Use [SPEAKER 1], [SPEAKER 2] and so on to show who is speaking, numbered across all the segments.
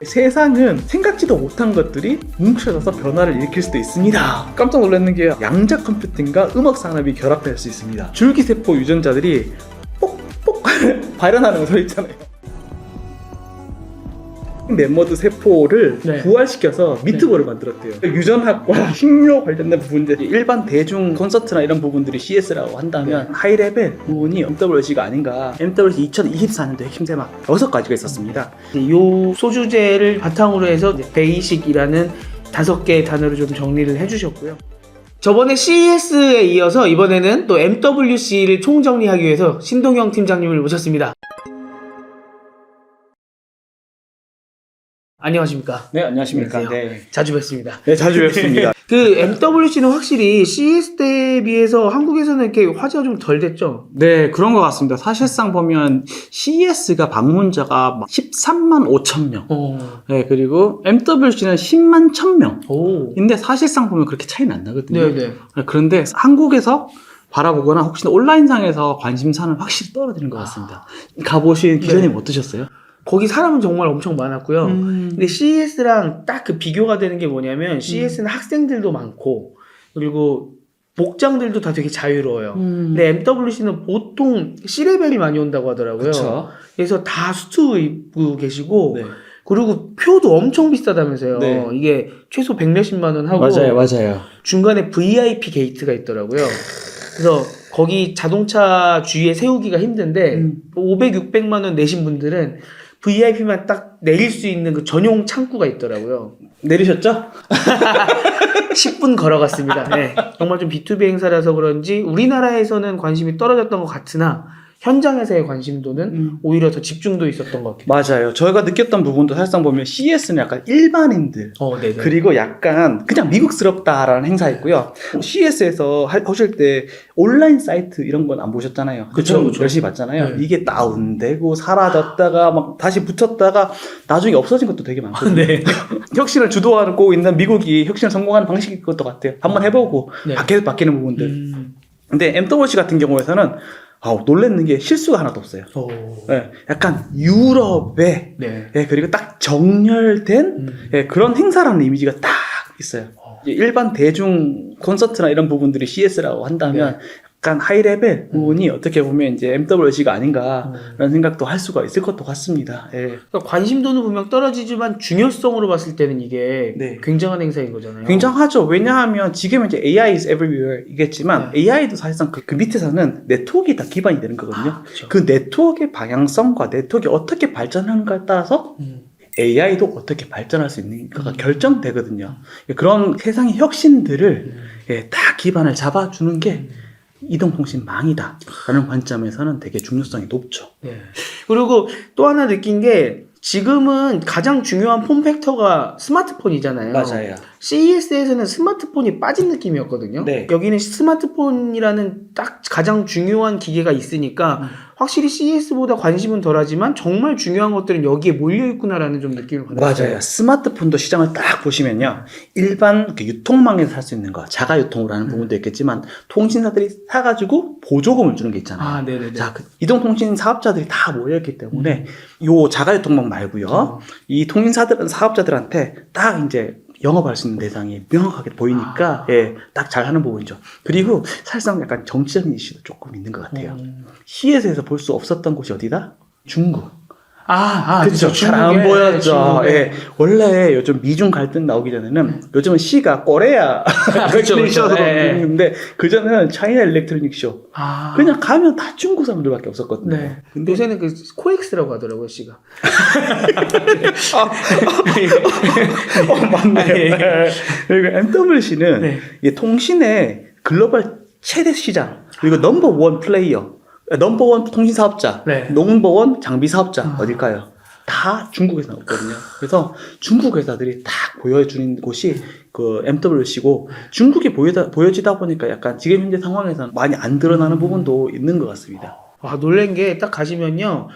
[SPEAKER 1] 세상은 생각지도 못한 것들이 뭉쳐져서 변화를 일으킬 수도 있습니다. 깜짝 놀랐는 게 양자 컴퓨팅과 음악 산업이 결합될 수 있습니다. 줄기세포 유전자들이 뽁뽁 발현하는 거 서 있잖아요. 멤버드 세포를 부활시켜서 미트볼을 만들었대요. 유전학과 식료 관련된 부분들이 일반 대중 콘서트나 이런 부분들이 CS라고 한다면 하이레벨 부분이 MWC가 아닌가. MWC 2024년도 핵심 테마 6가지가 있었습니다.
[SPEAKER 2] 이 소주제를 바탕으로 해서 베이식이라는 5개의 단어를 좀 정리를 해주셨고요. 저번에 CES에 이어서 이번에는 또 MWC를 총정리하기 위해서 신동영 팀장님을 모셨습니다. 안녕하십니까?
[SPEAKER 1] 네, 안녕하십니까.
[SPEAKER 2] 안녕하세요.
[SPEAKER 1] 네.
[SPEAKER 2] 자주 뵙습니다.
[SPEAKER 1] 네, 자주 뵙습니다.
[SPEAKER 2] 그 MWC는 확실히 CS 때에 비해서 한국에서는 이렇게 화제가 좀 덜 됐죠?
[SPEAKER 1] 네, 그런 것 같습니다. 사실상 보면 CES가 방문자가 막 13만 5천 명. 네, 그리고 MWC는 10만 1,000명. 근데 사실상 보면 그렇게 차이는 안 나거든요.
[SPEAKER 2] 네네.
[SPEAKER 1] 그런데 한국에서 바라보거나 혹시 온라인상에서 관심사는 확실히 떨어지는 것 같습니다. 가보신 기자님 어떠셨어요?
[SPEAKER 2] 거기 사람은 정말 엄청 많았고요. 근데 CES랑 딱 그 비교가 되는 게 뭐냐면 CES는 학생들도 많고 그리고 복장들도 다 되게 자유로워요. 근데 MWC는 보통 C레벨이 많이 온다고 하더라고요.
[SPEAKER 1] 그쵸.
[SPEAKER 2] 그래서 다 수트 입고 계시고
[SPEAKER 1] 네.
[SPEAKER 2] 그리고 표도 엄청 비싸다면서요.
[SPEAKER 1] 네.
[SPEAKER 2] 이게 최소 100몇십만 원 하고
[SPEAKER 1] 맞아요.
[SPEAKER 2] 중간에 VIP 게이트가 있더라고요. 그래서 거기 자동차 주위에 세우기가 힘든데 500, 600만 원 내신 분들은 VIP만 딱 내릴 수 있는 그 전용 창구가 있더라고요.
[SPEAKER 1] 내리셨죠?
[SPEAKER 2] 10분 걸어갔습니다. 네. 정말 좀 B2B 행사라서 그런지 우리나라에서는 관심이 떨어졌던 것 같으나 현장에서의 관심도는 오히려 더 집중도 있었던 것 같아요.
[SPEAKER 1] 맞아요. 저희가 느꼈던 부분도 사실상 보면 CES는 약간 일반인들
[SPEAKER 2] 네네.
[SPEAKER 1] 그리고 약간 그냥 미국스럽다라는 행사였고요. CES에서 하실 때 온라인 사이트 이런 건 안 보셨잖아요.
[SPEAKER 2] 그쵸.
[SPEAKER 1] 열심히 봤잖아요.
[SPEAKER 2] 네.
[SPEAKER 1] 이게 다운되고 사라졌다가 막 다시 붙였다가 나중에 없어진 것도 되게 많거든요.
[SPEAKER 2] 네.
[SPEAKER 1] 혁신을 주도하고 있는 미국이 혁신을 성공하는 방식일 것도 같아요. 한번 해보고
[SPEAKER 2] 네.
[SPEAKER 1] 바뀌는 부분들. 근데 MWC 같은 경우에서는 놀랬는 게 실수가 하나도 없어요. 네, 약간 유럽의
[SPEAKER 2] 네.
[SPEAKER 1] 그리고 딱 정렬된 그런 행사라는 이미지가 딱 있어요. 일반 대중 콘서트나 이런 부분들이 CS라고 한다면 약간 하이레벨 부분이 어떻게 보면 이제 MWC가 아닌가라는 생각도 할 수가 있을 것도 같습니다.
[SPEAKER 2] 그러니까 관심도는 분명 떨어지지만 중요성으로 봤을 때는 이게
[SPEAKER 1] 네.
[SPEAKER 2] 굉장한 행사인 거잖아요.
[SPEAKER 1] 굉장하죠. 왜냐하면 지금 이제 AI is everywhere 이겠지만 AI도 사실상 그 밑에서는 네트워크가 다 기반이 되는 거거든요.
[SPEAKER 2] 그렇죠.
[SPEAKER 1] 그 네트워크의 방향성과 네트워크가 어떻게 발전하는가에 따라서 AI도 어떻게 발전할 수 있는가가 결정되거든요. 그런 세상의 혁신들을 다 기반을 잡아주는 게 이동통신망이다 라는 관점에서는 되게 중요성이 높죠.
[SPEAKER 2] 네. 그리고 또 하나 느낀 게 지금은 가장 중요한 폼팩터가 스마트폰이잖아요.
[SPEAKER 1] 맞아요.
[SPEAKER 2] CES에서는 스마트폰이 빠진 느낌이었거든요.
[SPEAKER 1] 네.
[SPEAKER 2] 여기는 스마트폰이라는 딱 가장 중요한 기계가 있으니까 확실히 CES보다 관심은 덜하지만 정말 중요한 것들은 여기에 몰려있구나라는 좀 느낌을 받았어요.
[SPEAKER 1] 맞아요. 스마트폰도 시장을 딱 보시면요. 일반 유통망에서 살 수 있는 거, 자가유통으로 하는 부분도 있겠지만 통신사들이 사가지고 보조금을 주는 게 있잖아요.
[SPEAKER 2] 네네네.
[SPEAKER 1] 자, 이동통신 사업자들이 다 모여있기 때문에 요 자가유통망 말고요. 이 통신사들은 사업자들한테 딱 이제 영업할 수 있는 대상이 명확하게 보이니까 딱 잘하는 부분이죠. 그리고 사실상 약간 정치적인 이슈도 조금 있는 것 같아요. CES에서 볼 수 없었던 곳이 어디다? 중국. 그렇죠. 잘 안 보였죠. 원래 요즘 미중 갈등 나오기 전에는 요즘은 C가 코리아
[SPEAKER 2] 그렇죠.
[SPEAKER 1] 쇼로 있는데 그전에는 차이나 일렉트로닉 쇼. 그냥 가면 다 중국 사람들밖에 없었거든요.
[SPEAKER 2] 네.
[SPEAKER 1] 근데
[SPEAKER 2] 요새는 그 코엑스라고 하더라고요, C가.
[SPEAKER 1] 맞네. 그리고 MWC는 이 통신의 글로벌 최대 시장 그리고 넘버원 플레이어. 넘버원 통신 사업자, 넘버원 장비 사업자 어딜까요? 다 중국에서 나왔거든요. 그래서 중국 회사들이 딱 보여주는 곳이 그 MWC고 중국이 보여지다 보니까 약간 지금 현재 상황에서는 많이 안 드러나는 부분도 있는 것 같습니다.
[SPEAKER 2] 놀란 게 딱 가시면요,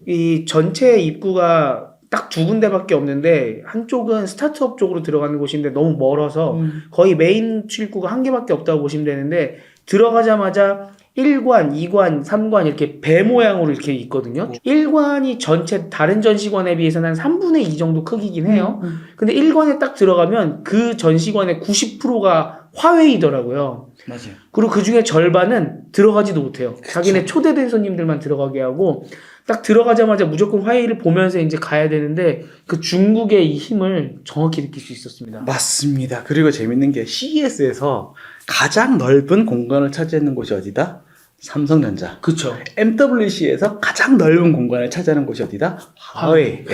[SPEAKER 2] 이 전체 입구가 딱 2군데밖에 없는데 한쪽은 스타트업 쪽으로 들어가는 곳인데 너무 멀어서 거의 메인 출구가 1개밖에 없다고 보시면 되는데 들어가자마자 1관, 2관, 3관 이렇게 배 모양으로 이렇게 있거든요. 1관이 전체 다른 전시관에 비해서는 한 3분의 2 정도 크기긴 해요. 근데 1관에 딱 들어가면 그 전시관의 90%가 화웨이더라고요.
[SPEAKER 1] 맞아요.
[SPEAKER 2] 그리고 그 중에 절반은 들어가지도 못해요. 자기네 초대된 손님들만 들어가게 하고 딱 들어가자마자 무조건 화웨이를 보면서 이제 가야 되는데 그 중국의 이 힘을 정확히 느낄 수 있었습니다.
[SPEAKER 1] 맞습니다. 그리고 재밌는 게 CES에서 가장 넓은 공간을 차지하는 곳이 어디다? 삼성전자.
[SPEAKER 2] 그쵸.
[SPEAKER 1] MWC에서 가장 넓은 공간을 차지하는 곳이 어디다? 화웨이.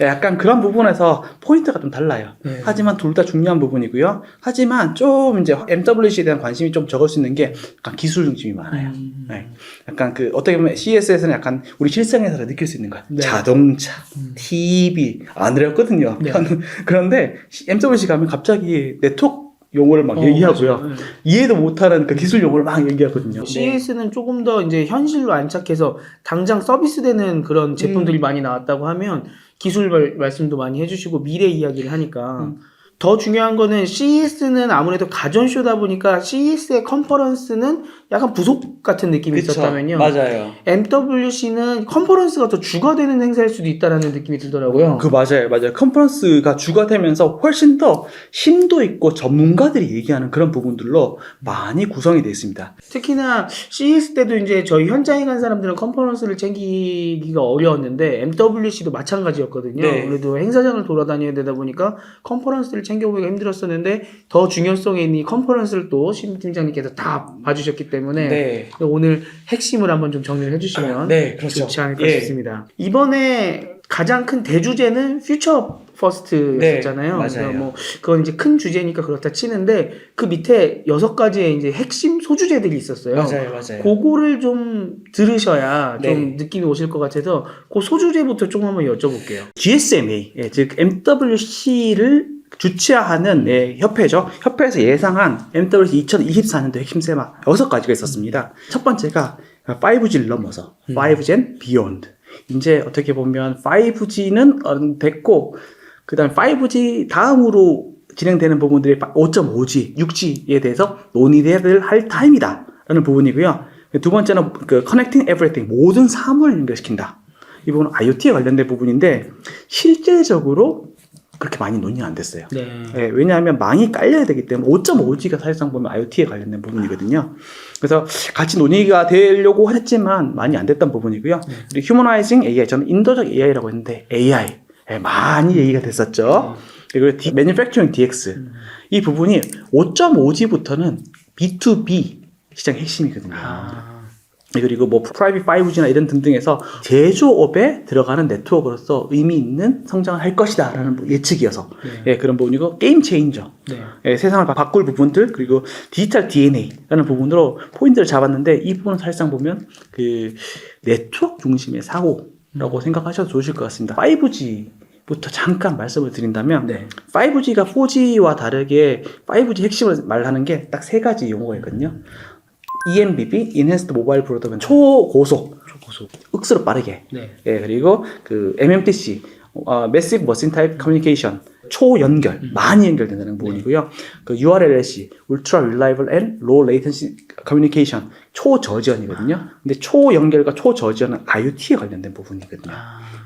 [SPEAKER 1] 예, 약간 그런 부분에서 포인트가 좀 달라요.
[SPEAKER 2] 네.
[SPEAKER 1] 하지만 둘 다 중요한 부분이고요. 하지만 좀 이제 MWC에 대한 관심이 좀 적을 수 있는 게 약간 기술 중심이 많아요. 네. 약간 그 어떻게 보면 CES에서는 약간 우리 실생에서 느낄 수 있는 거야.
[SPEAKER 2] 네.
[SPEAKER 1] 자동차, TV 안 어렵거든요.
[SPEAKER 2] 네.
[SPEAKER 1] 그런데 MWC 가면 갑자기 네트워크 용어를 막 얘기하고요.
[SPEAKER 2] 맞아요. 네.
[SPEAKER 1] 이해도 못하는 그 기술 용어를 막 얘기하거든요.
[SPEAKER 2] CES는 조금 더 이제 현실로 안착해서 당장 서비스되는 그런 제품들이 많이 나왔다고 하면 기술 말씀도 많이 해주시고 미래 이야기를 하니까 더 중요한 거는 CES는 아무래도 가전쇼다 보니까 CES의 컨퍼런스는 약간 부속 같은 느낌이
[SPEAKER 1] 그쵸.
[SPEAKER 2] 있었다면요.
[SPEAKER 1] 맞아요.
[SPEAKER 2] MWC는 컨퍼런스가 더 주가 되는 행사일 수도 있다라는 느낌이 들더라고요.
[SPEAKER 1] 맞아요. 컨퍼런스가 주가 되면서 훨씬 더 심도 있고 전문가들이 얘기하는 그런 부분들로 많이 구성이 되어 있습니다.
[SPEAKER 2] 특히나 CES 때도 이제 저희 현장에 간 사람들은 컨퍼런스를 챙기기가 어려웠는데 MWC도 마찬가지였거든요.
[SPEAKER 1] 네.
[SPEAKER 2] 그래도 행사장을 돌아다녀야 되다 보니까 컨퍼런스를 챙겨보기가 힘들었었는데 더 중요성에 있는 이 컨퍼런스를 또 심 팀장님께서 다 봐주셨기 때문에
[SPEAKER 1] 네.
[SPEAKER 2] 오늘 핵심을 한번 좀 정리를 해주시면
[SPEAKER 1] 네, 그렇죠.
[SPEAKER 2] 좋지 않을까
[SPEAKER 1] 예.
[SPEAKER 2] 싶습니다. 이번에 가장 큰 대주제는 퓨처 퍼스트였잖아요.
[SPEAKER 1] 네, 맞아요.
[SPEAKER 2] 그래서 뭐 그건 이제 큰 주제니까 그렇다 치는데 그 밑에 6가지의 이제 핵심 소주제들이 있었어요.
[SPEAKER 1] 맞아요.
[SPEAKER 2] 그거를 좀 들으셔야
[SPEAKER 1] 네.
[SPEAKER 2] 좀 느낌이 오실 것 같아서 그 소주제부터 조금 한번 여쭤볼게요.
[SPEAKER 1] GSMA, 즉 MWC를 주최하는 협회죠. 협회에서 예상한 MWC 2024년도 핵심 테마 6가지가 있었습니다. 첫 번째가 5G를 넘어서 5Gen Beyond. 이제 어떻게 보면 5G는 됐고 그 다음에 5G 다음으로 진행되는 부분들이 5.5G, 6G에 대해서 논의를 할 타임이다 라는 부분이고요. 두 번째는 그 Connecting Everything, 모든 사물을 연결시킨다. 이 부분은 IoT에 관련된 부분인데 실제적으로 그렇게 많이 논의가 안 됐어요.
[SPEAKER 2] 네.
[SPEAKER 1] 예, 왜냐하면 망이 깔려야 되기 때문에 5.5G가 사실상 보면 IoT에 관련된 부분이거든요. 그래서 같이 논의가 되려고 했지만 많이 안 됐던 부분이고요. 그리고 Humanizing AI, 저는 인도적 AI라고 했는데 AI 많이 얘기가 됐었죠. 그리고 Manufacturing DX 이 부분이 5.5G부터는 B2B 시장 핵심이거든요. 그리고 뭐 프라이빗 5G나 이런 등등에서 제조업에 들어가는 네트워크로서 의미 있는 성장을 할 것이다 라는 예측이어서 그런 부분이고 게임 체인저 세상을 바꿀 부분들 그리고 디지털 DNA라는 부분으로 포인트를 잡았는데 이 부분은 사실상 보면 그 네트워크 중심의 사고라고 생각하셔도 좋으실 것 같습니다. 5G부터 잠깐 말씀을 드린다면 5G가 4G와 다르게 5G 핵심을 말하는 게 딱 3가지 용어가 있거든요. EMBB, Enhanced Mobile Broadband, 초고속, 억수로 빠르게. 그리고 그 MMTC, Massive Machine Type Communication, 초연결, 많이 연결된다는 부분이고요. 그 URLLC, Ultra Reliable and Low Latency Communication, 초저지연이거든요. 근데 초연결과 초저지연은 IoT에 관련된 부분이거든요.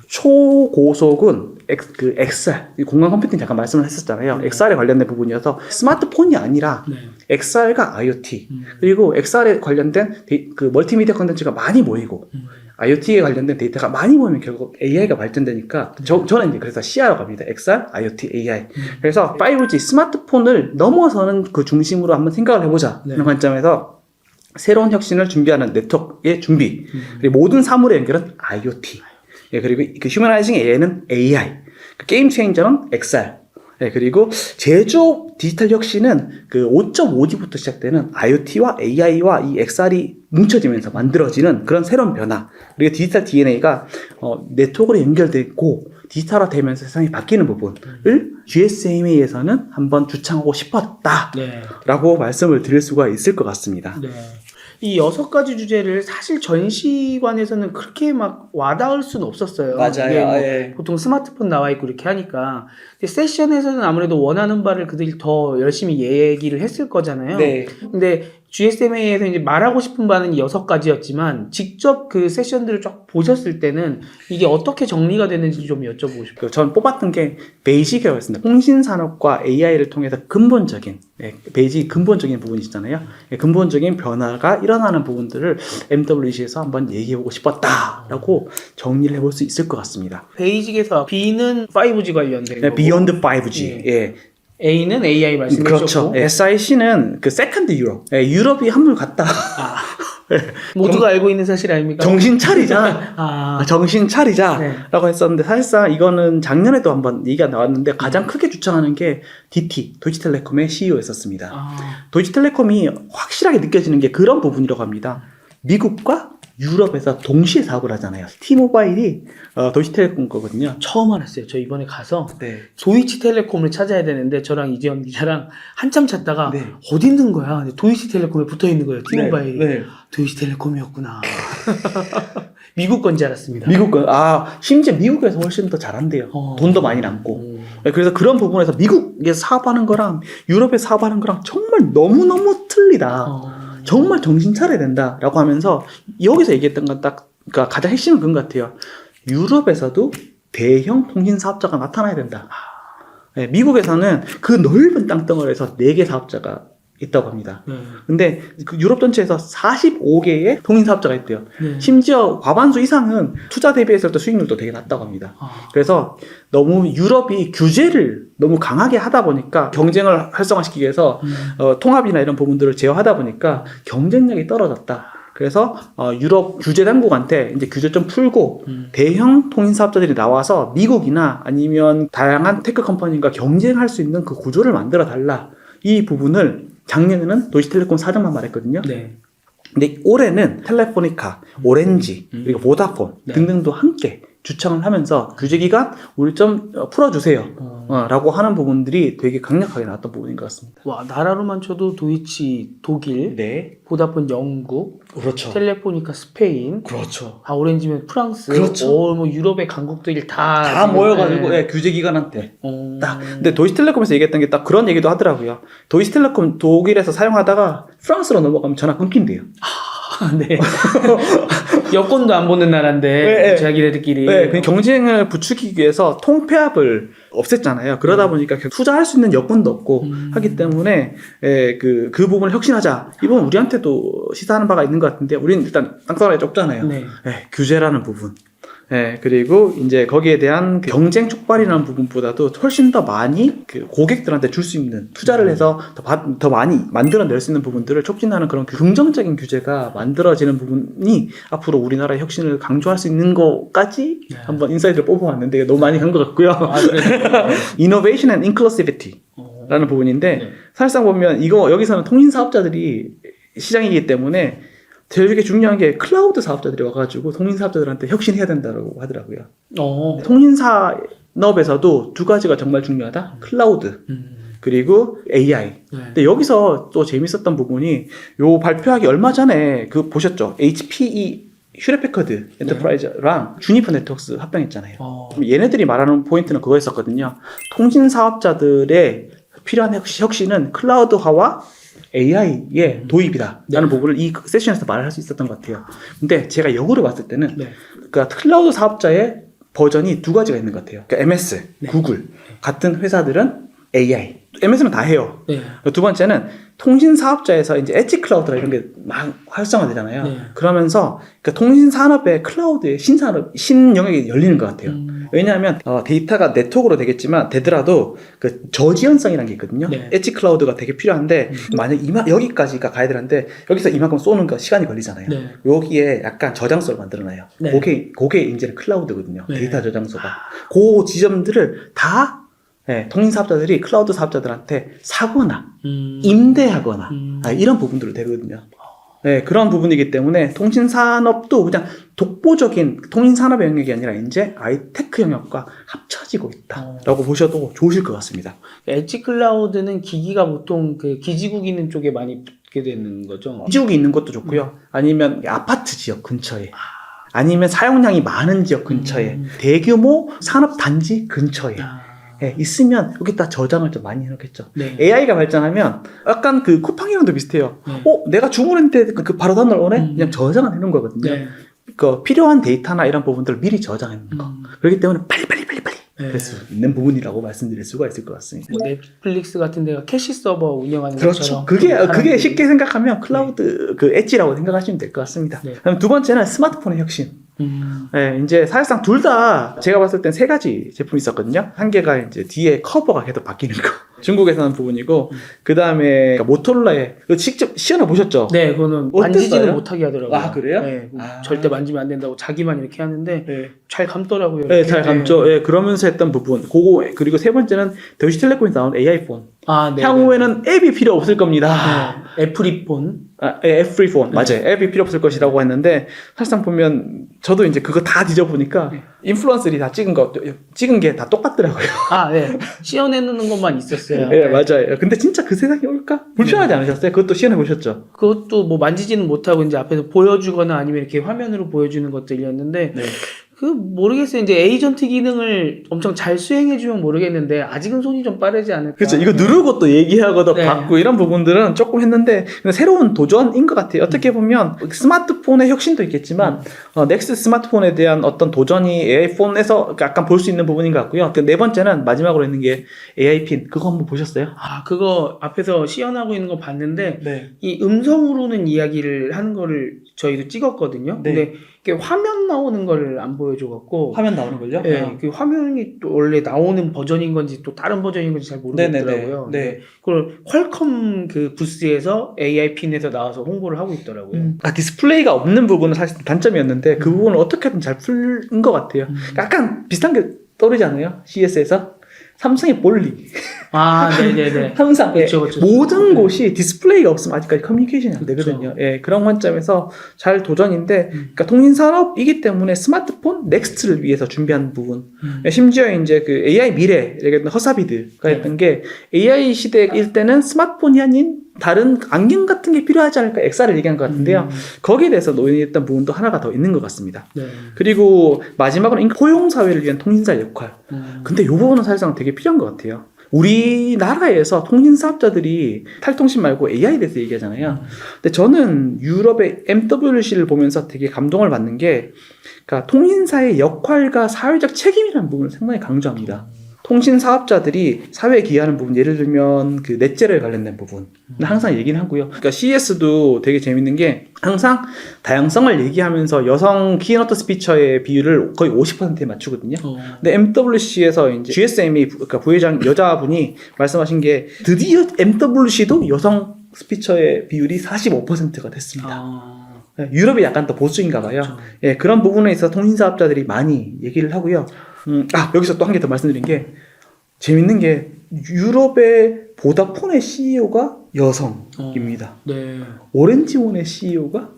[SPEAKER 1] 초고속은 XR, 공간 컴퓨팅 잠깐 말씀을 했었잖아요. XR에 관련된 부분이어서 스마트폰이 아니라 XR과 IoT 그리고 XR에 관련된 그 멀티미디어 컨텐츠가 많이 모이고 IoT에 관련된 데이터가 많이 모이면 결국 AI가 발전되니까 저는 이제 그래서 C로 갑니다. XR, IoT, AI. 그래서 5G 스마트폰을 넘어서는 그 중심으로 한번 생각을 해보자 하는 관점에서 새로운 혁신을 준비하는 네트워크의 준비 그리고 모든 사물의 연결은 IoT 그리고 그 휴머나이징 AI는 AI, 그 게임 체인저는 XR, 그리고 제조업 디지털 혁신은 그 5.5G부터 시작되는 IoT와 AI와 이 XR이 뭉쳐지면서 만들어지는 그런 새로운 변화, 그리고 디지털 DNA가 네트워크로 연결되고 디지털화 되면서 세상이 바뀌는 부분을 GSMA에서는 한번 주창하고 싶었다라고 말씀을 드릴 수가 있을 것 같습니다.
[SPEAKER 2] 이 6가지 주제를 사실 전시관에서는 그렇게 막 와닿을 수는 없었어요. 이게 뭐 보통 스마트폰 나와 있고 이렇게 하니까. 근데 세션에서는 아무래도 원하는 바를 그들이 더 열심히 얘기를 했을 거잖아요. 근데 GSMA에서 이제 말하고 싶은 바는 6가지였지만 직접 그 세션들을 쫙 보셨을 때는 이게 어떻게 정리가 되는지 좀 여쭤보고 싶어요.
[SPEAKER 1] 전 뽑았던 게 베이직이었습니다. 통신산업과 AI를 통해서 근본적인, 베이직 근본적인 부분이 있잖아요. 근본적인 변화가 일어나는 부분들을 MWC에서 한번 얘기해보고 싶었다라고 정리를 해볼 수 있을 것 같습니다.
[SPEAKER 2] 베이직에서 B는 5G 관련된 거고
[SPEAKER 1] 비욘드 5G. 예.
[SPEAKER 2] A는 AI 말씀해주셨고
[SPEAKER 1] 그렇죠. SIC는 그 세컨드 유럽. 유럽이 한물 갔다.
[SPEAKER 2] 모두가 알고 있는 사실 아닙니까?
[SPEAKER 1] 정신 차리자.
[SPEAKER 2] 아.
[SPEAKER 1] 정신 차리자.
[SPEAKER 2] 네.
[SPEAKER 1] 라고 했었는데, 사실상 이거는 작년에도 한번 얘기가 나왔는데, 가장 크게 주창하는 게 DT, 도이치텔레콤의 CEO였었습니다. 도이치텔레콤이 확실하게 느껴지는 게 그런 부분이라고 합니다. 미국과 유럽에서 동시에 사업을 하잖아요. T모바일이 도이치텔레콤 거거든요.
[SPEAKER 2] 처음 알았어요. 저 이번에 가서
[SPEAKER 1] 네.
[SPEAKER 2] 도이치텔레콤을 찾아야 되는데 저랑 이재현 기자랑 한참 찾다가
[SPEAKER 1] 네.
[SPEAKER 2] 어디 있는 거야? 근데 도이치텔레콤에 붙어 있는 거예요. T모바일이.
[SPEAKER 1] 네.
[SPEAKER 2] 도이치텔레콤이었구나. 미국 건지 알았습니다.
[SPEAKER 1] 미국 거, 심지어 미국에서 훨씬 더 잘한대요. 돈도 많이 남고. 그래서 그런 부분에서 미국에서 사업하는 거랑 유럽에서 사업하는 거랑 정말 너무너무 틀리다. 정말 정신 차려야 된다라고 하면서 여기서 얘기했던 건 딱 그러니까 가장 핵심은 그런 것 같아요. 유럽에서도 대형 통신 사업자가 나타나야 된다. 네, 미국에서는 그 넓은 땅덩어리에서 4개 사업자가 있다고 합니다. 근데 그 유럽 전체에서 45개의 통신 사업자가 있대요. 심지어 과반수 이상은 투자 대비했을 때 수익률도 되게 낮다고 합니다. 그래서 너무 유럽이 규제를 너무 강하게 하다 보니까 경쟁을 활성화시키기 위해서 통합이나 이런 부분들을 제어하다 보니까 경쟁력이 떨어졌다. 그래서 유럽 규제 당국한테 이제 규제 좀 풀고 대형 통신 사업자들이 나와서 미국이나 아니면 다양한 테크 컴퍼니과 경쟁할 수 있는 그 구조를 만들어 달라. 이 부분을 작년에는 도이치텔레콤 사장만 말했거든요.
[SPEAKER 2] 네.
[SPEAKER 1] 근데 올해는 텔레포니카, 오렌지, 그리고 보다폰
[SPEAKER 2] 네.
[SPEAKER 1] 등등도 함께 주창을 하면서 규제기간 우리 좀 풀어주세요. 라고 하는 부분들이 되게 강력하게 나왔던 부분인 것 같습니다.
[SPEAKER 2] 와, 나라로만 쳐도 도이치 독일,
[SPEAKER 1] 네.
[SPEAKER 2] 보다폰 영국,
[SPEAKER 1] 그렇죠.
[SPEAKER 2] 텔레포니카 스페인,
[SPEAKER 1] 그렇죠.
[SPEAKER 2] 오렌지면 프랑스,
[SPEAKER 1] 그렇죠.
[SPEAKER 2] 뭐 유럽의 강국들이 다 지금,
[SPEAKER 1] 모여가지고
[SPEAKER 2] 네.
[SPEAKER 1] 규제기간한테
[SPEAKER 2] 어.
[SPEAKER 1] 딱. 근데 도이치텔레콤에서 얘기했던 게 딱 그런 얘기도 하더라고요. 도이치텔레콤 독일에서 사용하다가 프랑스로 넘어가면 전화 끊긴대요.
[SPEAKER 2] 네. 여권도 안 보는 나라인데
[SPEAKER 1] 네,
[SPEAKER 2] 자기네들끼리.
[SPEAKER 1] 네, 그 경쟁을 부추기기 위해서 통폐합을 없앴잖아요. 그러다 보니까 투자할 수 있는 여건도 없고 하기 때문에 그 부분을 혁신하자. 이 부분 우리한테도 시사하는 바가 있는 것 같은데 우리는 일단 땅덩어리가 좁잖아요.
[SPEAKER 2] 네.
[SPEAKER 1] 규제라는 부분. 그리고 이제 거기에 대한 그 경쟁 촉발이라는 부분보다도 훨씬 더 많이 그 고객들한테 줄 수 있는 투자를 해서 더 많이 만들어낼 수 있는 부분들을 촉진하는 그런 긍정적인 규제가 만들어지는 부분이 앞으로 우리나라의 혁신을 강조할 수 있는 것까지 한번 인사이드를 뽑아왔는데 너무 많이 간 것 같고요. Innovation and Inclusivity 라는 부분인데 사실상 보면 여기서는 통신 사업자들이 시장이기 때문에 되게 중요한 게 클라우드 사업자들이 와가지고 통신 사업자들한테 혁신해야 된다고 하더라고요. 통신 산업에서도 2가지가 정말 중요하다. 클라우드 그리고 AI. 근데 여기서 또 재밌었던 부분이 요 발표하기 얼마 전에 그 보셨죠? HPE 휴레패커드 엔터프라이즈랑 주니퍼 네트워크스 합병했잖아요. 얘네들이 말하는 포인트는 그거였었거든요. 통신 사업자들의 필요한 혁신은 클라우드화와 AI의 도입이다 라는 부분을 이 세션에서 말할 수 있었던 것 같아요. 근데 제가 역으로 봤을 때는 그러니까 클라우드 사업자의 버전이 2가지가 있는 것 같아요. 그러니까 MS, 구글 같은 회사들은 AI, MS는 다 해요. 두 번째는 통신 사업자에서 이제 엣지 클라우드라 이런 게 막 활성화되잖아요. 그러면서 그러니까 통신 산업의 클라우드의 신영역이 열리는 것 같아요. 왜냐하면 데이터가 네트워크로 되더라도 그 저지연성이라는 게 있거든요. 엣지 클라우드가 되게 필요한데 만약 여기까지가 가야 되는데 여기서 이만큼 쏘는 거 시간이 걸리잖아요. 여기에 약간 저장소를 만들어놔요. 그게 이제는 클라우드거든요. 데이터 저장소가. 그 지점들을 다 통신 사업자들이 클라우드 사업자들한테 사거나 임대하거나 이런 부분들을 되거든요. 그런 부분이기 때문에 통신 산업도 그냥 독보적인 통신 산업의 영역이 아니라 이제 아이테크 영역과 합쳐지고 있다라고 보셔도 좋으실 것 같습니다.
[SPEAKER 2] 엣지 클라우드는 기기가 보통 그 기지국 있는 쪽에 많이 붙게 되는 거죠.
[SPEAKER 1] 기지국이 있는 것도 좋고요. 아니면 아파트 지역 근처에. 아니면 사용량이 많은 지역 근처에. 대규모 산업 단지 근처에. 예, 있으면 여기다 저장을 좀 많이 해놓겠죠.
[SPEAKER 2] 네.
[SPEAKER 1] AI가 발전하면 약간 그 쿠팡이랑도 비슷해요.
[SPEAKER 2] 네.
[SPEAKER 1] 내가 주문했는데 그 바로 다음날 오네? 그냥 저장을 해놓은 거거든요.
[SPEAKER 2] 네.
[SPEAKER 1] 그 필요한 데이터나 이런 부분들을 미리 저장해 놓는 거. 그렇기 때문에 빨리
[SPEAKER 2] 네.
[SPEAKER 1] 될 수 있는 부분이라고 말씀드릴 수가 있을 것 같습니다.
[SPEAKER 2] 뭐 넷플릭스 같은 데가 캐시 서버 운영하는
[SPEAKER 1] 그렇죠.
[SPEAKER 2] 것처럼
[SPEAKER 1] 그게
[SPEAKER 2] 사람들이.
[SPEAKER 1] 쉽게 생각하면 클라우드 그 엣지라고 생각하시면 될 것 같습니다.
[SPEAKER 2] 네.
[SPEAKER 1] 그럼 두 번째는 스마트폰의 혁신. 네, 이제 사실상 둘 다 제가 봤을 땐 세 가지 제품이 있었거든요. 한 개가 이제 뒤에 커버가 계속 바뀌는 거. 중국에서 난 부분이고, 그 다음에 모토로라의 직접 시연해 보셨죠?
[SPEAKER 2] 네, 그거는
[SPEAKER 1] 어땠어요?
[SPEAKER 2] 만지지는 못하게 하더라고요.
[SPEAKER 1] 아, 그래요?
[SPEAKER 2] 네,
[SPEAKER 1] 아.
[SPEAKER 2] 절대 만지면 안 된다고 자기만 이렇게 하는데
[SPEAKER 1] 네.
[SPEAKER 2] 잘 감더라고요.
[SPEAKER 1] 네, 잘 감죠. 예, 그러면서 했던 부분. 그거, 그리고 세 번째는 도이치텔레콤에서 나온 AI폰.
[SPEAKER 2] 아, 네.
[SPEAKER 1] 향후에는 앱이 필요 없을 겁니다.
[SPEAKER 2] 네. 애플이폰.
[SPEAKER 1] 앱프리폰.
[SPEAKER 2] 네.
[SPEAKER 1] 맞아요. 앱이 필요 없을 것이라고 했는데, 사실상 보면, 저도 이제 그거 다 뒤져보니까,
[SPEAKER 2] 네.
[SPEAKER 1] 인플루언서들이 다 찍은 게 다 똑같더라고요.
[SPEAKER 2] 아, 네. 시연해놓는 것만 있었어요.
[SPEAKER 1] 예, 맞아요. 근데 진짜 그 세상이 올까? 불편하지 않으셨어요? 그것도 시연해 보셨죠?
[SPEAKER 2] 그것도 뭐 만지지는 못하고 이제 앞에서 보여주거나 아니면 이렇게 화면으로 보여주는 것들이었는데
[SPEAKER 1] 네.
[SPEAKER 2] 그 모르겠어요. 이제 에이전트 기능을 엄청 잘 수행해주면 모르겠는데 아직은 손이 좀 빠르지 않을까.
[SPEAKER 1] 그렇죠. 이거 누르고 또 얘기하고 또
[SPEAKER 2] 네.
[SPEAKER 1] 받고 이런 부분들은 조금 했는데 근데 새로운 도전인 것 같아요. 어떻게 보면 스마트폰의 혁신도 있겠지만 넥스 스마트폰에 대한 어떤 도전이 AI폰에서 약간 볼 수 있는 부분인 것 같고요. 그 네 번째는 마지막으로 있는 게 AI핀. 그거 한번 보셨어요?
[SPEAKER 2] 아, 그거 앞에서 시연하고 있는 거 봤는데
[SPEAKER 1] 네.
[SPEAKER 2] 이 음성으로는 이야기를 하는 거를 저희도 찍었거든요.
[SPEAKER 1] 네.
[SPEAKER 2] 근데 이게 화면 나오는 거를 안 보여줘갖고
[SPEAKER 1] 화면 나오는 걸요?
[SPEAKER 2] 네, 그 화면이 또 원래 나오는 버전인 건지 또 다른 버전인 건지 잘 모르겠더라고요.
[SPEAKER 1] 네.
[SPEAKER 2] 그걸 퀄컴 그 부스에서 AI 핀에서 나와서 홍보를 하고 있더라고요.
[SPEAKER 1] 디스플레이가 없는 부분은 사실 단점이었는데 그 부분을 어떻게든 잘 풀은 것 같아요. 약간 비슷한 게 떠오르지 않아요? CS에서? 삼성의 볼리.
[SPEAKER 2] 아, 네네네.
[SPEAKER 1] 항상
[SPEAKER 2] 그쵸, 그쵸.
[SPEAKER 1] 모든
[SPEAKER 2] 네.
[SPEAKER 1] 곳이 디스플레이가 없으면 아직까지 커뮤니케이션이 안 되거든요. 예, 그런 관점에서 잘 도전인데, 그러니까 통신산업이기 때문에 스마트폰 넥스트를 위해서 준비한 부분. 심지어 이제 그 AI 미래, 얘기했던 허사비드가 했던 게 AI 시대일 때는 스마트폰이 아닌 다른 안경 같은 게 필요하지 않을까 엑사를 얘기한 것 같은데요. 거기에 대해서 논의했던 부분도 하나가 더 있는 것 같습니다.
[SPEAKER 2] 네.
[SPEAKER 1] 그리고 마지막으로 포용사회를 위한 통신사의 역할. 근데 이 부분은 사실상 되게 필요한 것 같아요. 우리나라에서 통신사업자들이 탈통신 말고 AI에 대해서 얘기하잖아요. 근데 저는 유럽의 MWC를 보면서 되게 감동을 받는 게, 그러니까 통신사의 역할과 사회적 책임이라는 부분을 상당히 강조합니다. 통신 사업자들이 사회에 기여하는 부분, 예를 들면 그 넷제로에 관련된 부분 항상 얘기는 하고요. 그러니까 CES도 되게 재밌는 게 항상 다양성을 얘기하면서 여성 키노트 스피처의 비율을 거의 50%에 맞추거든요. 근데 MWC에서 이제 GSM이 그러니까 부회장 여자분이 말씀하신 게 드디어 MWC도 여성 스피처의 비율이 45%가 됐습니다. 유럽이 약간 더 보수인가 봐요.
[SPEAKER 2] 그렇죠.
[SPEAKER 1] 예, 그런 부분에 있어서 통신사업자들이 많이 얘기를 하고요. 여기서 또 한 개 더 말씀드린 게 재밌는 게 유럽의 보다폰의 CEO가 여성입니다.
[SPEAKER 2] 네.
[SPEAKER 1] 오렌지원의 CEO가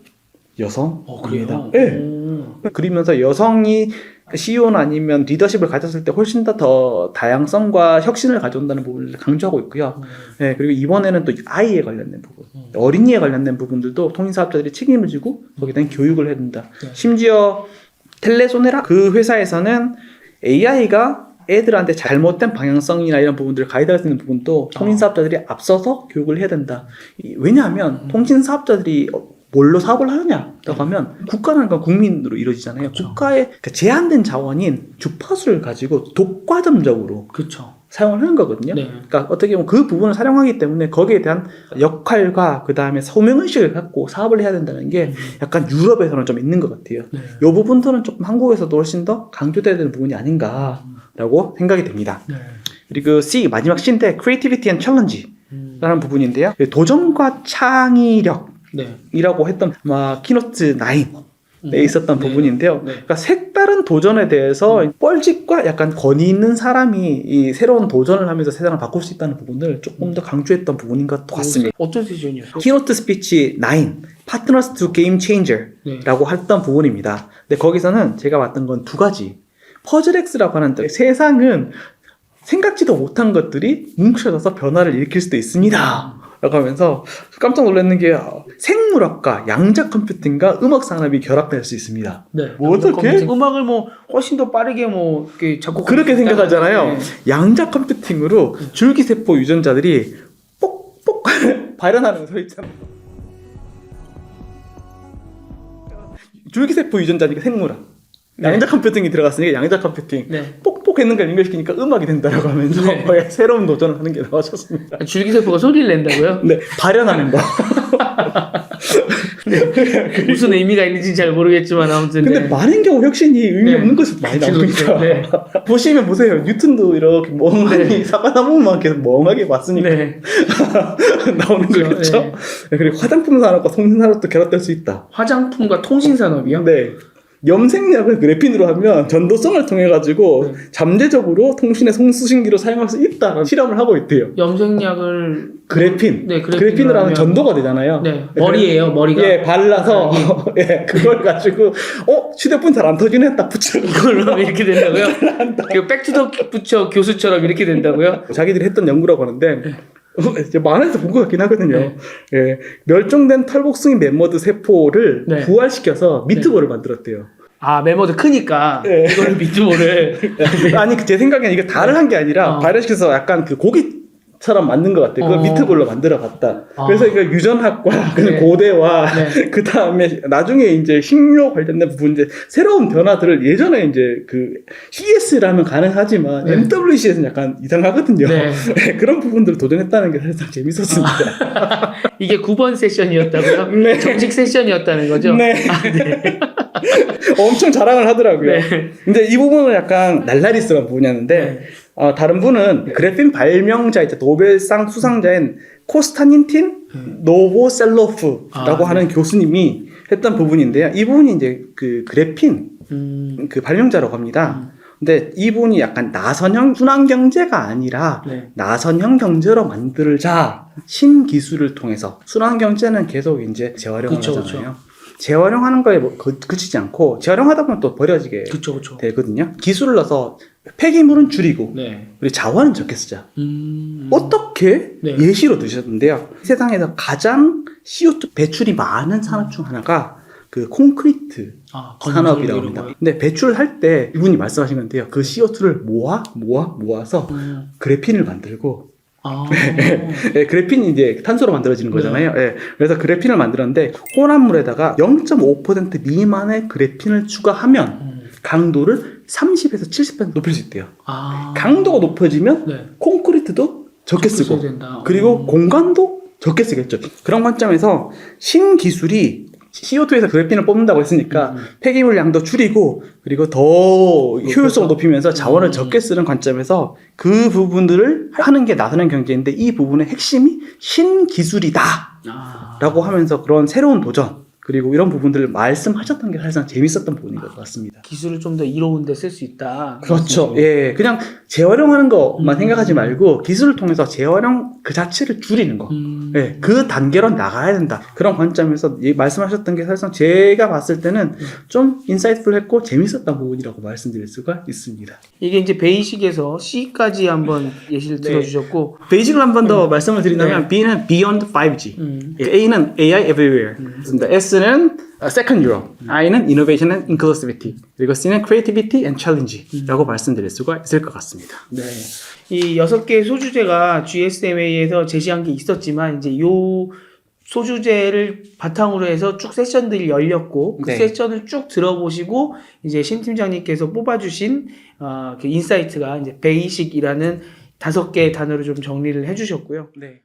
[SPEAKER 1] 여성입니다.
[SPEAKER 2] 그래요?
[SPEAKER 1] 네. 그러면서 여성이 CEO는 아니면 리더십을 가졌을 때 훨씬 더 다양성과 혁신을 가져온다는 부분을 강조하고 있고요. 네, 그리고 이번에는 또 아이에 관련된 부분, 어린이에 관련된 부분들도 통신사업자들이 책임을 지고 거기에 대한 교육을 해야 된다. 심지어 텔레소네라 그 회사에서는 AI가 애들한테 잘못된 방향성이나 이런 부분들을 가이드할 수 있는 부분도 통신사업자들이 앞서서 교육을 해야 된다. 왜냐하면 통신사업자들이 뭘로 사업을 하느냐라고 하면 국가라는 건 국민으로 이루어지잖아요.
[SPEAKER 2] 그쵸.
[SPEAKER 1] 국가의 그 제한된 자원인 주파수를 가지고 독과점적으로
[SPEAKER 2] 그쵸.
[SPEAKER 1] 사용을 하는 거거든요.
[SPEAKER 2] 네.
[SPEAKER 1] 그러니까 어떻게 보면 그 부분을 사용하기 때문에 거기에 대한 역할과 그 다음에 소명의식을 갖고 사업을 해야 된다는 게 약간 유럽에서는 좀 있는 것 같아요.
[SPEAKER 2] 네.
[SPEAKER 1] 이 부분들은 조금 한국에서도 훨씬 더 강조돼야 되는 부분이 아닌가라고 생각이 됩니다.
[SPEAKER 2] 네.
[SPEAKER 1] 그리고 C, 마지막 C인데 Creativity and Challenge라는 부분인데요. 도전과 창의력
[SPEAKER 2] 네.
[SPEAKER 1] 이라고 했던 키노트 9에 있었던
[SPEAKER 2] 네.
[SPEAKER 1] 부분인데요.
[SPEAKER 2] 네.
[SPEAKER 1] 그러니까 색다른 도전에 대해서 뻘짓과 약간 권위 있는 사람이 이 새로운 도전을 하면서 세상을 바꿀 수 있다는 부분을 조금 더 강조했던 부분인 것 같습니다.
[SPEAKER 2] 어떤 세션이었어요?
[SPEAKER 1] 키노트 스피치 9, Partners to Game Changer라고 했던 부분입니다. 근데 거기서는 제가 봤던 건 두 가지. 퍼즐X라고 하는데 세상은 생각지도 못한 것들이 뭉쳐져서 변화를 일으킬 수도 있습니다. 라고 하면서 깜짝 놀랐는 게 생물학과 양자 컴퓨팅과 음악 산업이 결합될 수 있습니다.
[SPEAKER 2] 네.
[SPEAKER 1] 뭐 어떻게?
[SPEAKER 2] 음악을 뭐 훨씬 더 빠르게 뭐 이렇게 작곡
[SPEAKER 1] 그렇게 생각하잖아요.
[SPEAKER 2] 네.
[SPEAKER 1] 양자 컴퓨팅으로 줄기세포 유전자들이 뽁뽁 발현하는 소리 있잖아요. 줄기세포 유전자니까 생물학.
[SPEAKER 2] 네.
[SPEAKER 1] 양자 컴퓨팅이 들어갔으니까 양자 컴퓨팅.
[SPEAKER 2] 네.
[SPEAKER 1] 뽁뽁 했는 걸 연결시키니까 음악이 된다라고 하면서
[SPEAKER 2] 네.
[SPEAKER 1] 새로운 도전을 하는 게 나와줬습니다.
[SPEAKER 2] 줄기세포가 소리를 낸다고요?
[SPEAKER 1] 네, 발현하는 거.
[SPEAKER 2] 무슨 의미가 있는지 잘 모르겠지만 아무튼
[SPEAKER 1] 근데
[SPEAKER 2] 네.
[SPEAKER 1] 많은 경우 혁신이 의미
[SPEAKER 2] 네.
[SPEAKER 1] 없는 것이 많이 나오니까.
[SPEAKER 2] 네.
[SPEAKER 1] 보시면 보세요. 뉴턴도 이렇게 멍하니 사과나무만 계속 멍하게 봤으니까
[SPEAKER 2] 네.
[SPEAKER 1] 나오는
[SPEAKER 2] 그렇죠.
[SPEAKER 1] 거겠죠.
[SPEAKER 2] 네.
[SPEAKER 1] 네, 그리고 화장품 산업과 통신 산업도 결합될 수 있다.
[SPEAKER 2] 화장품과 통신 산업이요?
[SPEAKER 1] 네. 염색약을 그래핀으로 하면 전도성을 통해 가지고
[SPEAKER 2] 네.
[SPEAKER 1] 잠재적으로 통신의 송수신기로 사용할 수 있다는 실험을 하고 있대요.
[SPEAKER 2] 염색약을
[SPEAKER 1] 그래핀.
[SPEAKER 2] 네,
[SPEAKER 1] 그래핀으로 하면 전도가 되잖아요.
[SPEAKER 2] 네. 머리예요, 머리가.
[SPEAKER 1] 예, 발라서 예, 그걸 가지고 휴대폰 잘 안 터지네 딱 붙여.
[SPEAKER 2] 이걸로 이렇게 된다고요? 그 백투더 부처 교수처럼 이렇게 된다고요?
[SPEAKER 1] 자기들이 했던 연구라고 하는데 이제 만화에서 본 것 같긴 하거든요.
[SPEAKER 2] 네.
[SPEAKER 1] 예, 멸종된 털복숭이 멤머드 세포를
[SPEAKER 2] 네.
[SPEAKER 1] 부활시켜서 미트볼을 만들었대요.
[SPEAKER 2] 아, 메모드 크니까
[SPEAKER 1] 네.
[SPEAKER 2] 이걸 미트볼을
[SPEAKER 1] 아니 제 생각에는 이게 달을 한 게 아니라 발효시켜서 약간 그 고기처럼 만든 것 같아요. 그걸 미트볼로 만들어봤다. 그래서 이거 유전학과
[SPEAKER 2] 네.
[SPEAKER 1] 고대와
[SPEAKER 2] 네.
[SPEAKER 1] 그 다음에 나중에 이제 식료 관련된 부분 이제 새로운 변화들을 예전에 이제 그 CS라면 가능하지만
[SPEAKER 2] 네.
[SPEAKER 1] MWC에서는 약간 이상하거든요.
[SPEAKER 2] 네.
[SPEAKER 1] 네, 그런 부분들을 도전했다는 게 사실 재밌었습니다.
[SPEAKER 2] 이게 9번 세션이었다고요?
[SPEAKER 1] 네.
[SPEAKER 2] 정식 세션이었다는 거죠?
[SPEAKER 1] 네. 엄청 자랑을 하더라고요.
[SPEAKER 2] 네.
[SPEAKER 1] 근데 이 부분은 약간 날라리스러운 부분이었는데 다른 분은 그래핀 발명자이자 노벨상 수상자인 코스타닌틴 노보셀로프라고 하는 교수님이 했던 부분인데요. 이 부분이 이제 그 그래핀 그 발명자라고 합니다. 근데 이분이 약간 나선형 순환경제가 아니라
[SPEAKER 2] 네.
[SPEAKER 1] 나선형 경제로 만들자 신기술을 통해서 순환경제는 계속 이제 재활용을
[SPEAKER 2] 그쵸,
[SPEAKER 1] 하잖아요. 재활용하는 거에 뭐 그치지 않고 재활용하다 보면 또 버려지게
[SPEAKER 2] 그쵸.
[SPEAKER 1] 되거든요. 기술을 넣어서 폐기물은 줄이고
[SPEAKER 2] 네.
[SPEAKER 1] 우리 자원은 적게 쓰자. 어떻게
[SPEAKER 2] 네.
[SPEAKER 1] 예시로 드셨는데요. 세상에서 가장 CO2 배출이 많은 산업 중 하나가 그 콘크리트 산업이라고 합니다. 근데 배출할 때 이분이 말씀하신 건데요. 그 CO2를 모아서 그래핀을 만들고 예, 그래핀이 이제 탄소로 만들어지는 거잖아요. 예, 그래서 그래핀을 만들었는데 혼합물에다가 0.5% 미만의 그래핀을 추가하면 강도를 30에서 70% 높일 수 있대요. 강도가 높아지면
[SPEAKER 2] 네.
[SPEAKER 1] 콘크리트도 적게 쓰고
[SPEAKER 2] 된다.
[SPEAKER 1] 그리고 공간도 적게 쓰겠죠. 그런 관점에서 신기술이 CO2에서 그래핀을 뽑는다고 했으니까 폐기물 양도 줄이고 그리고 더 효율성을 높이면서 자원을 적게 쓰는 관점에서 그 부분들을 하는 게 나서는 경제인데 이 부분의 핵심이 신기술이다 라고 하면서 그런 새로운 도전 그리고 이런 부분들을 말씀하셨던 게 사실상 재밌었던 부분인 것 같습니다.
[SPEAKER 2] 기술을 좀 더 이로운 데 쓸 수 있다.
[SPEAKER 1] 그렇죠. 예, 그냥 재활용하는 것만 생각하지 말고 기술을 통해서 재활용 그 자체를 줄이는 거. 예, 그 단계로 나가야 된다. 그런 관점에서 말씀하셨던 게 사실상 제가 봤을 때는 좀 인사이트풀했고 재밌었던 부분이라고 말씀드릴 수가 있습니다.
[SPEAKER 2] 이게 이제 베이식에서 C까지 한번 예시를 들어주셨고
[SPEAKER 1] 베이직을 한 번 더 말씀을 드린다면 B는 Beyond 5G, A는 AI Everywhere, S는 Second Europe, I는 Innovation and Inclusivity, 그리고 C는 Creativity and Challenge라고 말씀드릴 수가 있을 것 같습니다.
[SPEAKER 2] 네. 이 6개의 소주제가 GSMA에서 제시한 게 있었지만 이제 요 소주제를 바탕으로 해서 쭉 세션들이 열렸고 그
[SPEAKER 1] 네.
[SPEAKER 2] 세션을 쭉 들어보시고 이제 신 팀장님께서 뽑아주신 그 인사이트가 이제 베이식이라는 5개의 단어를 좀 정리를 해주셨고요.
[SPEAKER 1] 네.